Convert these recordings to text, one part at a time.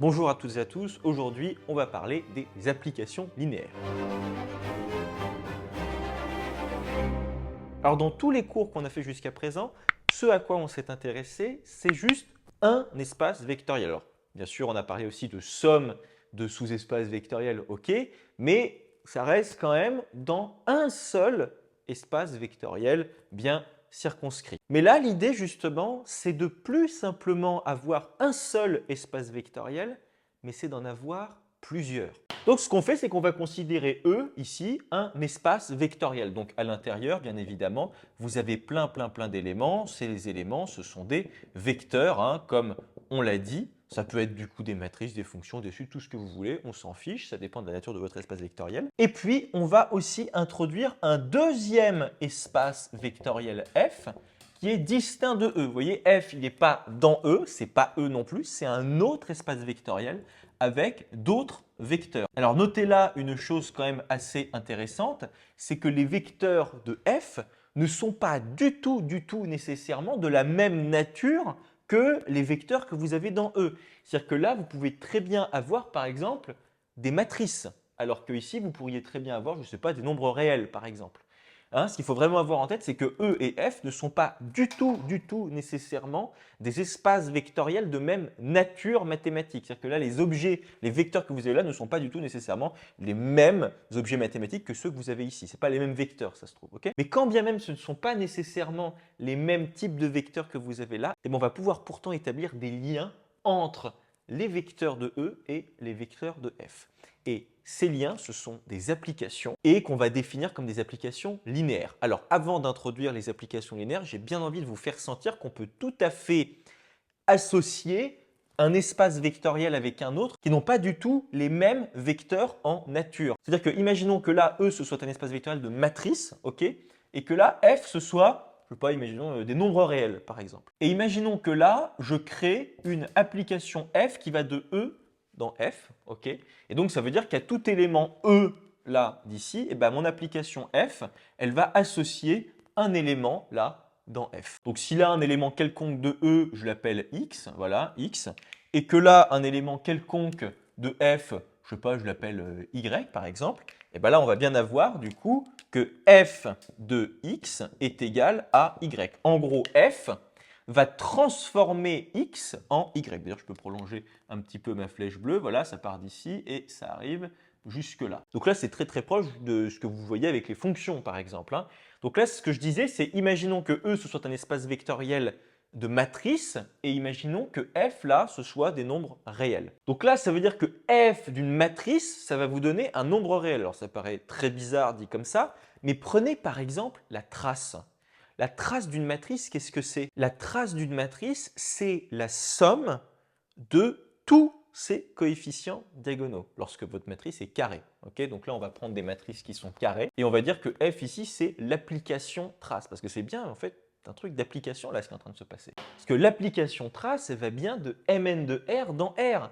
Bonjour à toutes et à tous, aujourd'hui on va parler des applications linéaires. Alors dans tous les cours qu'on a fait jusqu'à présent, ce à quoi on s'est intéressé, c'est juste un espace vectoriel. Alors bien sûr on a parlé aussi de somme de sous-espaces vectoriels, ok, mais ça reste quand même dans un seul espace vectoriel bien circonscrit. Mais là l'idée justement, c'est de plus simplement avoir un seul espace vectoriel, mais c'est d'en avoir plusieurs. Donc ce qu'on fait, c'est qu'on va considérer E ici un espace vectoriel. Donc à l'intérieur, bien évidemment, vous avez plein d'éléments. Ces éléments, ce sont des vecteurs, hein, comme on l'a dit. Ça peut être du coup des matrices, des fonctions, des suites, tout ce que vous voulez. On s'en fiche, ça dépend de la nature de votre espace vectoriel. Et puis, on va aussi introduire un deuxième espace vectoriel F qui est distinct de E. Vous voyez, F, il n'est pas dans E, c'est pas E non plus, c'est un autre espace vectoriel avec d'autres vecteurs. Alors notez là une chose quand même assez intéressante, c'est que les vecteurs de F ne sont pas du tout nécessairement de la même nature que les vecteurs que vous avez dans E. C'est-à-dire que là, vous pouvez très bien avoir par exemple des matrices, alors que ici, vous pourriez très bien avoir, je ne sais pas, des nombres réels par exemple. Hein, ce qu'il faut vraiment avoir en tête, c'est que E et F ne sont pas du tout nécessairement des espaces vectoriels de même nature mathématique. C'est-à-dire que là, les objets, les vecteurs que vous avez là ne sont pas du tout nécessairement les mêmes objets mathématiques que ceux que vous avez ici. Ce n'est pas les mêmes vecteurs, ça se trouve. Okay, mais quand bien même ce ne sont pas nécessairement les mêmes types de vecteurs que vous avez là, eh bien, on va pouvoir pourtant établir des liens entre les vecteurs de E et les vecteurs de F. Et ces liens, ce sont des applications et qu'on va définir comme des applications linéaires. Alors, avant d'introduire les applications linéaires, j'ai bien envie de vous faire sentir qu'on peut tout à fait associer un espace vectoriel avec un autre qui n'ont pas du tout les mêmes vecteurs en nature. C'est-à-dire que, imaginons que là, E, ce soit un espace vectoriel de matrice, ok, et que là, F, ce soit, je ne sais pas, imaginons des nombres réels, par exemple. Et imaginons que là, je crée une application F qui va de E dans F, ok, et donc ça veut dire qu'à tout élément E, là, d'ici, et ben, mon application F, elle va associer un élément, là, dans F. Donc si là, un élément quelconque de E, je l'appelle X, voilà, X, et que là, un élément quelconque de F, je sais pas, je l'appelle Y par exemple, et bien là, on va bien avoir du coup que F de X est égal à Y. En gros, F va transformer X en Y. D'ailleurs, je peux prolonger un petit peu ma flèche bleue, voilà, ça part d'ici et ça arrive jusque là. Donc là, c'est très proche de ce que vous voyez avec les fonctions par exemple, hein. Donc là, ce que je disais, c'est imaginons que E, ce soit un espace vectoriel de matrice et imaginons que F, là, ce soit des nombres réels. Donc là, ça veut dire que F d'une matrice, ça va vous donner un nombre réel. Alors ça paraît très bizarre dit comme ça, mais prenez par exemple la trace. La trace d'une matrice, qu'est-ce que c'est? La trace d'une matrice, c'est la somme de tous ces coefficients diagonaux lorsque votre matrice est carrée. Okay, donc là, on va prendre des matrices qui sont carrées et on va dire que F ici, c'est l'application trace parce que c'est bien en fait un truc d'application là ce qui est en train de se passer. Parce que l'application trace, elle va bien de Mn de R dans R.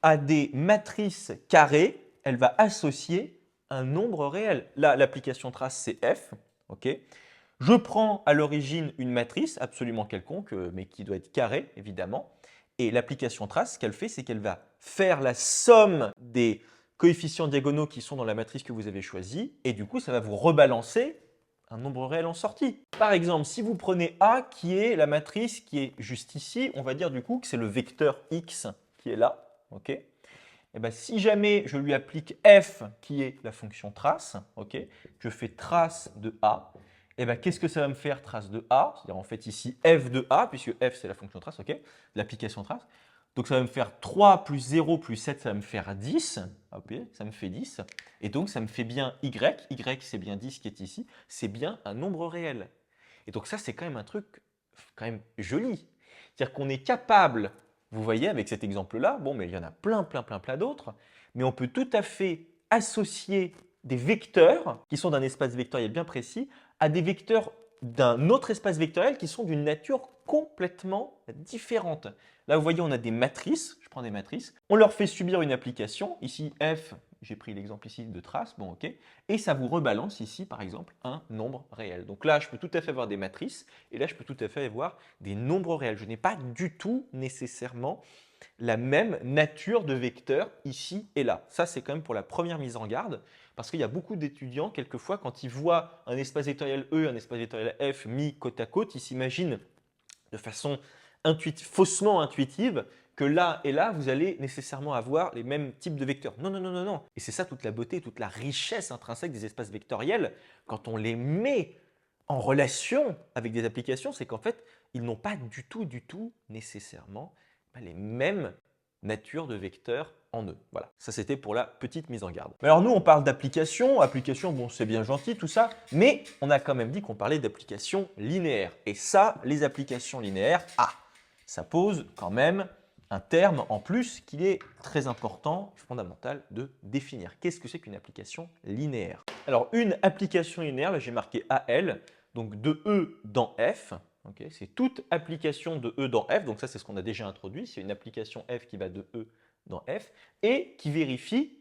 À des matrices carrées, elle va associer un nombre réel. Là, l'application trace, c'est F. Okay, je prends à l'origine une matrice absolument quelconque, mais qui doit être carrée évidemment. Et l'application trace, ce qu'elle fait, c'est qu'elle va faire la somme des coefficients diagonaux qui sont dans la matrice que vous avez choisie. Et du coup, ça va vous rebalancer un nombre réel en sortie. Par exemple, si vous prenez A qui est la matrice qui est juste ici, on va dire du coup que c'est le vecteur X qui est là. Okay, et bien, si jamais je lui applique F qui est la fonction trace, okay, je fais trace de A, et bien, qu'est-ce que ça va me faire trace de A? C'est-à-dire en fait ici f de A, puisque f c'est la fonction trace, okay, l'application trace. Donc ça va me faire 3 plus 0 plus 7, ça va me faire 10. Okay, ça me fait 10. Et donc ça me fait bien y. Y c'est bien 10 qui est ici. C'est bien un nombre réel. Et donc ça c'est quand même un truc quand même joli. C'est-à-dire qu'on est capable, vous voyez avec cet exemple-là, bon mais il y en a plein d'autres, mais on peut tout à fait associer des vecteurs qui sont d'un espace vectoriel bien précis à des vecteurs d'un autre espace vectoriel qui sont d'une nature complètement différente. Là, vous voyez, on a des matrices. Je prends des matrices. On leur fait subir une application. Ici, f, j'ai pris l'exemple ici de trace. Bon, ok. Et ça vous rebalance ici, par exemple, un nombre réel. Donc là, je peux tout à fait avoir des matrices. Et là, je peux tout à fait avoir des nombres réels. Je n'ai pas du tout nécessairement la même nature de vecteurs ici et là. Ça, c'est quand même pour la première mise en garde, parce qu'il y a beaucoup d'étudiants, quelquefois, quand ils voient un espace vectoriel E, un espace vectoriel F mis côte à côte, ils s'imaginent de façon faussement intuitive que là et là, vous allez nécessairement avoir les mêmes types de vecteurs. Non, non, non, non, non. Et c'est ça toute la beauté, toute la richesse intrinsèque des espaces vectoriels. Quand on les met en relation avec des applications, c'est qu'en fait, ils n'ont pas du tout nécessairement les mêmes natures de vecteurs en eux. Voilà, ça c'était pour la petite mise en garde. Mais alors nous, on parle d'applications. Applications, bon, c'est bien gentil tout ça, mais on a quand même dit qu'on parlait d'applications linéaires. Et ça, les applications linéaires, ça pose quand même un terme en plus qu'il est très important, fondamental de définir. Qu'est-ce que c'est qu'une application linéaire? Alors, une application linéaire, là j'ai marqué AL, donc de E dans F. Okay, c'est toute application de E dans F, donc ça c'est ce qu'on a déjà introduit, c'est une application F qui va de E dans F et qui vérifie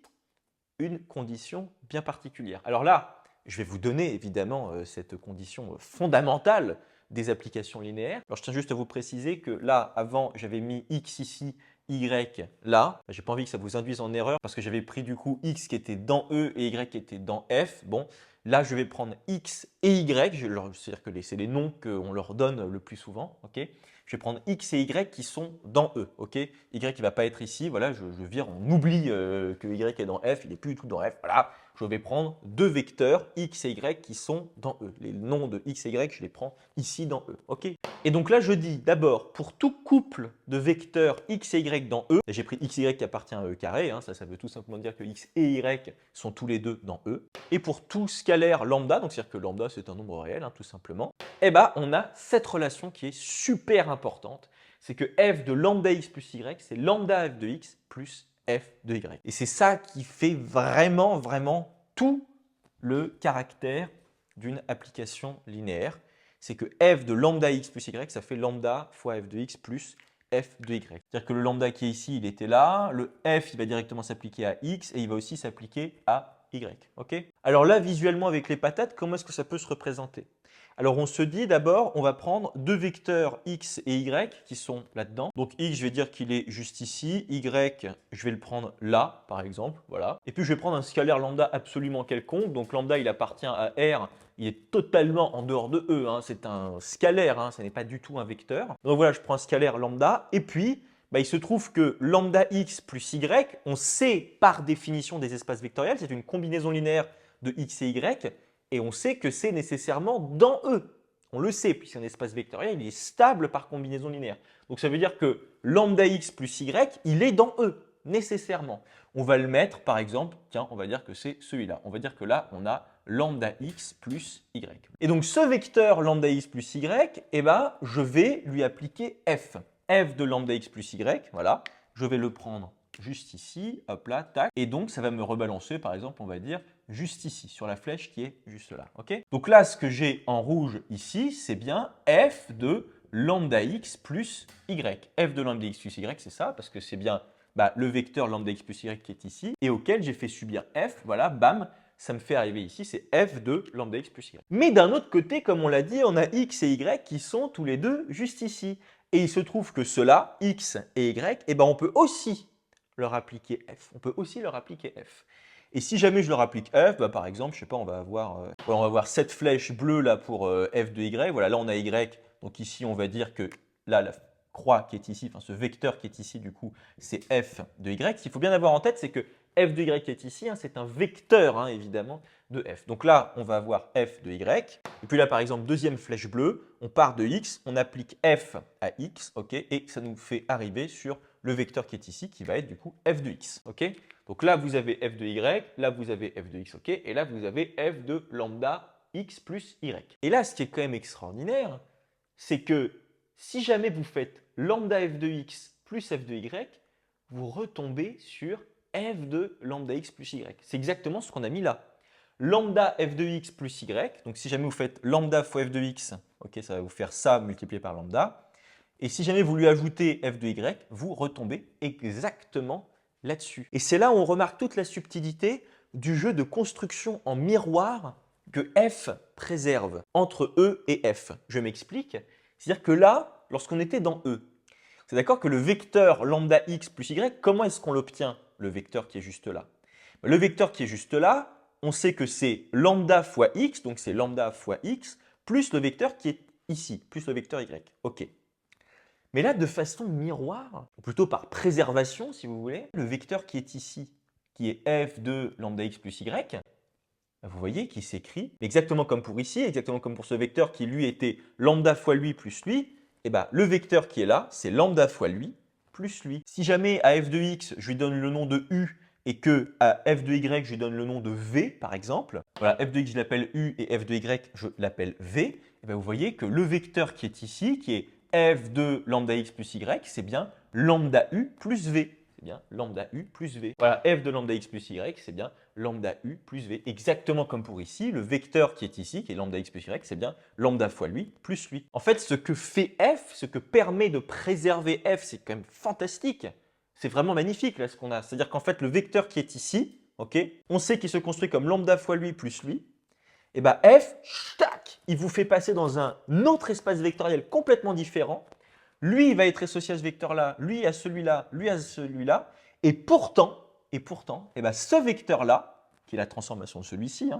une condition bien particulière. Alors là, je vais vous donner évidemment cette condition fondamentale des applications linéaires. Alors je tiens juste à vous préciser que là, avant, j'avais mis X ici, Y là. J'ai pas envie que ça vous induise en erreur parce que j'avais pris du coup X qui était dans E et Y qui était dans F. Bon, là, je vais prendre X et Y, c'est-à-dire que c'est les noms qu'on leur donne le plus souvent. Okay, je vais prendre X et Y qui sont dans E. Okay, Y qui ne va pas être ici. Voilà, je vire, on oublie que Y est dans F, il n'est plus du tout dans F. Voilà, je vais prendre deux vecteurs X et Y qui sont dans E. Les noms de X et Y, je les prends ici dans E. Okay, et donc là, je dis d'abord, pour tout couple de vecteurs X et Y dans E, j'ai pris X et Y qui appartient à E carré, hein, ça veut tout simplement dire que X et Y sont tous les deux dans E. Et pour tout scalaire lambda, donc c'est-à-dire que lambda c'est un nombre réel, hein, tout simplement, eh ben, on a cette relation qui est super importante, c'est que f de lambda x plus y, c'est lambda f de x plus f de y. Et c'est ça qui fait vraiment tout le caractère d'une application linéaire. C'est que f de lambda x plus y, ça fait lambda fois f de x plus f de y. C'est-à-dire que le lambda qui est ici, il était là. Le f, il va directement s'appliquer à x et il va aussi s'appliquer à y. Okay, alors là, visuellement avec les patates, comment est-ce que ça peut se représenter? Alors on se dit d'abord, on va prendre deux vecteurs x et y qui sont là-dedans. Donc x, je vais dire qu'il est juste ici. Y, je vais le prendre là, par exemple. Voilà. Et puis je vais prendre un scalaire lambda absolument quelconque. Donc lambda, il appartient à R. Il est totalement en dehors de E. Hein. C'est un scalaire, hein. Ce n'est pas du tout un vecteur. Donc voilà, je prends un scalaire lambda. Et puis, il se trouve que lambda x plus y, on sait par définition des espaces vectoriels, c'est une combinaison linéaire de x et y. Et on sait que c'est nécessairement dans E. On le sait, puisqu'un espace vectoriel, il est stable par combinaison linéaire. Donc ça veut dire que lambda x plus y, il est dans E, nécessairement. On va le mettre, par exemple, tiens, on va dire que c'est celui-là. On va dire que là, on a lambda x plus y. Et donc ce vecteur lambda x plus y, eh ben, je vais lui appliquer f. F de lambda x plus y, voilà. Je vais le prendre juste ici, hop là, tac. Et donc, ça va me rebalancer, par exemple, on va dire, juste ici, sur la flèche qui est juste là. Okay, donc là, ce que j'ai en rouge ici, c'est bien f de lambda x plus y. F de lambda x plus y, c'est ça, parce que c'est bien le vecteur lambda x plus y qui est ici, et auquel j'ai fait subir f, voilà, bam, ça me fait arriver ici, c'est f de lambda x plus y. Mais d'un autre côté, comme on l'a dit, on a x et y qui sont tous les deux juste ici. Et il se trouve que ceux-là, x et y, eh ben, on peut aussi leur appliquer f. On peut aussi leur appliquer f. Et si jamais je leur applique f, par exemple, je sais pas, on va avoir cette flèche bleue là pour f de y. Voilà, là on a y. Donc ici, on va dire que là, la croix qui est ici, enfin ce vecteur qui est ici, du coup, c'est f de y. Ce qu'il faut bien avoir en tête, c'est que f de y qui est ici, hein, c'est un vecteur, hein, évidemment, de f. Donc là, on va avoir f de y. Et puis là, par exemple, deuxième flèche bleue, on part de x, on applique f à x, okay, et ça nous fait arriver sur le vecteur qui est ici, qui va être du coup f de x. Okay, donc là, vous avez f de y, là, vous avez f de x, okay, et là, vous avez f de lambda x plus y. Et là, ce qui est quand même extraordinaire, c'est que si jamais vous faites lambda f de x plus f de y, vous retombez sur f de lambda x plus y. C'est exactement ce qu'on a mis là. Lambda f de x plus y, donc si jamais vous faites lambda fois f de x, okay, ça va vous faire ça multiplié par lambda. Et si jamais vous lui ajoutez f de y, vous retombez exactement là-dessus. Et c'est là où on remarque toute la subtilité du jeu de construction en miroir que f préserve entre E et f. Je m'explique. C'est-à-dire que là, lorsqu'on était dans E, C'est d'accord que le vecteur lambda x plus y, comment est-ce qu'on l'obtient, le vecteur qui est juste là? Le vecteur qui est juste là, on sait que c'est lambda fois x, donc c'est lambda fois x, plus le vecteur qui est ici, plus le vecteur y. OK. Mais là, de façon miroir, ou plutôt par préservation, si vous voulez, le vecteur qui est ici, qui est f de lambda x plus y, vous voyez qu'il s'écrit exactement comme pour ici, exactement comme pour ce vecteur qui, lui, était lambda fois lui plus lui. Et ben, le vecteur qui est là, c'est lambda fois lui plus lui. Si jamais à f de x, je lui donne le nom de u et que à f de y, je lui donne le nom de v, par exemple, voilà, f de x, je l'appelle u et f de y, je l'appelle v, et ben, vous voyez que le vecteur qui est ici, qui est f de lambda x plus y, c'est bien lambda u plus v. C'est bien lambda u plus v. Voilà, f de lambda x plus y, c'est bien lambda u plus v. Exactement comme pour ici, le vecteur qui est ici, qui est lambda x plus y, c'est bien lambda fois lui plus lui. En fait, ce que fait f, ce que permet de préserver f, c'est quand même fantastique. C'est vraiment magnifique là ce qu'on a. C'est-à-dire qu'en fait, le vecteur qui est ici, ok, on sait qu'il se construit comme lambda fois lui plus lui. Et bien f, tac, il vous fait passer dans un autre espace vectoriel complètement différent. Lui, il va être associé à ce vecteur-là, lui à celui-là, lui à celui-là. Et pourtant, eh ben, ce vecteur-là, qui est la transformation de celui-ci,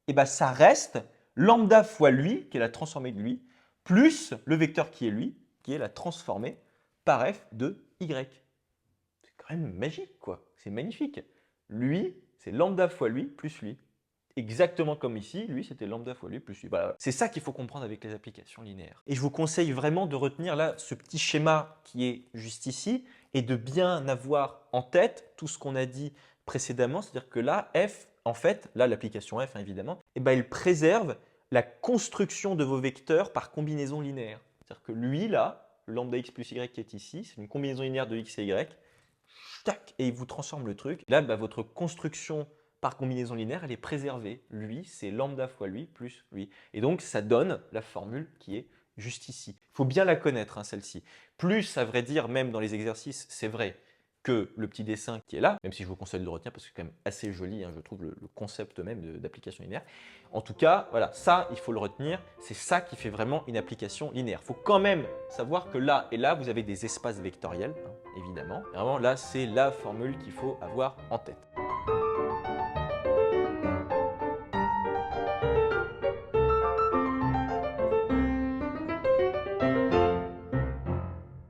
eh ben, ça reste lambda fois lui, qui est la transformée de lui, plus le vecteur qui est lui, qui est la transformée par f de y. C'est quand même magique, quoi. C'est magnifique. Lui, c'est lambda fois lui plus lui. Exactement comme ici, lui, c'était lambda fois lui plus lui. Voilà. C'est ça qu'il faut comprendre avec les applications linéaires. Et je vous conseille vraiment de retenir là ce petit schéma qui est juste ici et de bien avoir en tête tout ce qu'on a dit précédemment. C'est-à-dire que là, f, en fait, là, l'application f, évidemment, eh ben, elle préserve la construction de vos vecteurs par combinaison linéaire. C'est-à-dire que lui, là, le lambda x plus y qui est ici, c'est une combinaison linéaire de x et y, tac, et il vous transforme le truc. Là, bah, votre construction par combinaison linéaire, elle est préservée. Lui, c'est lambda fois lui plus lui. Et donc, ça donne la formule qui est juste ici. Il faut bien la connaître, celle-ci. Plus, à vrai dire, même dans les exercices, c'est vrai que le petit dessin qui est là, même si je vous conseille de le retenir parce que c'est quand même assez joli, je trouve, le concept même d'application linéaire. En tout cas, voilà, ça, il faut le retenir. C'est ça qui fait vraiment une application linéaire. Il faut quand même savoir que là et là, vous avez des espaces vectoriels, évidemment. Vraiment, là, c'est la formule qu'il faut avoir en tête.